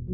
All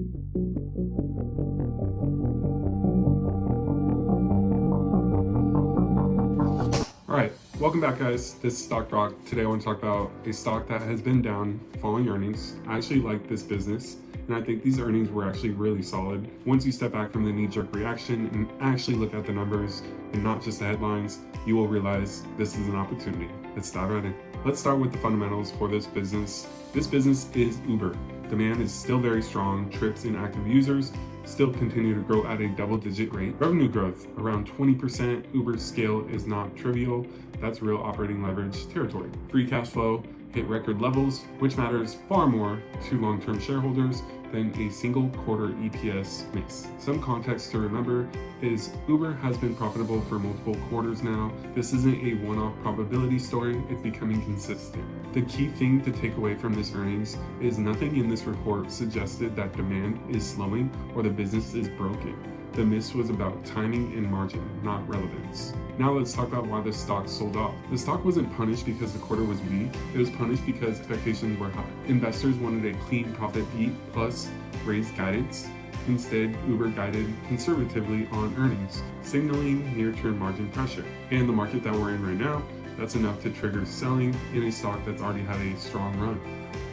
right, welcome back, guys. This is Stock Rock. Today I want to talk about a stock that has been down following earnings. I actually like this business, and I think these earnings were actually really solid. Once you step back from the knee-jerk reaction and actually look at the numbers and not just the headlines, you will realize this is an opportunity. Let's dive right in. Let's start with the fundamentals for this business. This business is Uber. Demand is still very strong. Trips and active users still continue to grow at a double-digit rate. Revenue growth around 20%. Uber's scale is not trivial. That's real operating leverage territory. Free cash flow hit record levels, which matters far more to long-term shareholders than a single quarter EPS miss. Some context to remember is Uber has been profitable for multiple quarters now. This isn't a one-off probability story, it's becoming consistent. The key thing to take away from this earnings is nothing in this report suggested that demand is slowing or the business is broken. The miss was about timing and margin, not relevance. Now let's talk about why the stock sold off. The stock wasn't punished because the quarter was weak, it was punished because expectations were high. Investors wanted a clean profit beat plus raised guidance. Instead, Uber guided conservatively on earnings, signaling near-term margin pressure. And the market that we're in right now, that's enough to trigger selling in a stock that's already had a strong run.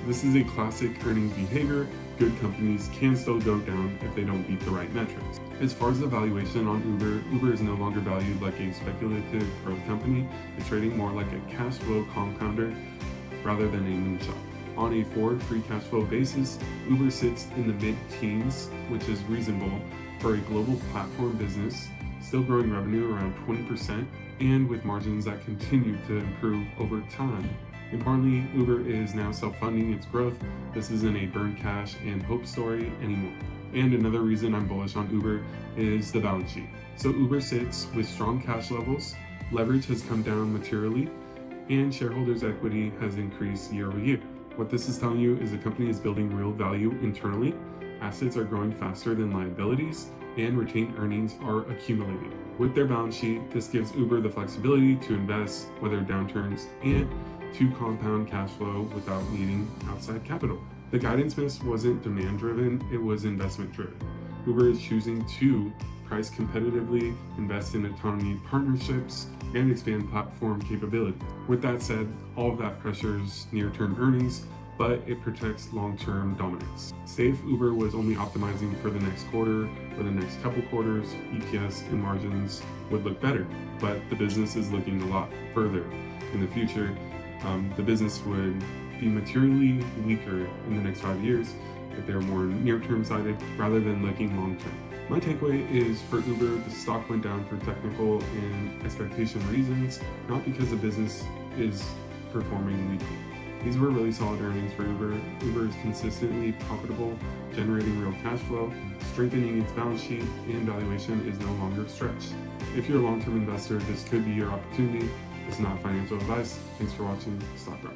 This is a classic earnings behavior. Good companies can still go down if they don't beat the right metrics. As far as the valuation on Uber is no longer valued like a speculative growth company. It's trading more like a cash flow compounder rather than a moonshot. On a forward free cash flow basis, Uber sits in the mid-teens, which is reasonable for a global platform business, still growing revenue around 20% and with margins that continue to improve over time. Importantly, Uber is now self-funding its growth. This isn't a burn cash and hope story anymore. And another reason I'm bullish on Uber is the balance sheet. So Uber sits with strong cash levels, leverage has come down materially, and shareholders' equity has increased year over year. What this is telling you is the company is building real value internally, assets are growing faster than liabilities, and retained earnings are accumulating. With their balance sheet, this gives Uber the flexibility to invest, weather downturns, and to compound cash flow without needing outside capital. The guidance miss wasn't demand-driven, it was investment-driven. Uber is choosing to price competitively, invest in autonomy partnerships, and expand platform capability. With that said, all of that pressures near-term earnings, but it protects long-term dominance. Say if Uber was only optimizing for the next quarter or the next couple quarters, EPS and margins would look better, but the business is looking a lot further in the future. The business would be materially weaker in the next 5 years if they're more near-term sided rather than looking long-term. My takeaway is for Uber, the stock went down for technical and expectation reasons, not because the business is performing weakly. These were really solid earnings for Uber. Uber is consistently profitable, generating real cash flow, strengthening its balance sheet, and valuation is no longer stretched. If you're a long-term investor, this could be your opportunity. It's not financial advice. Thanks for watching Stock Rock.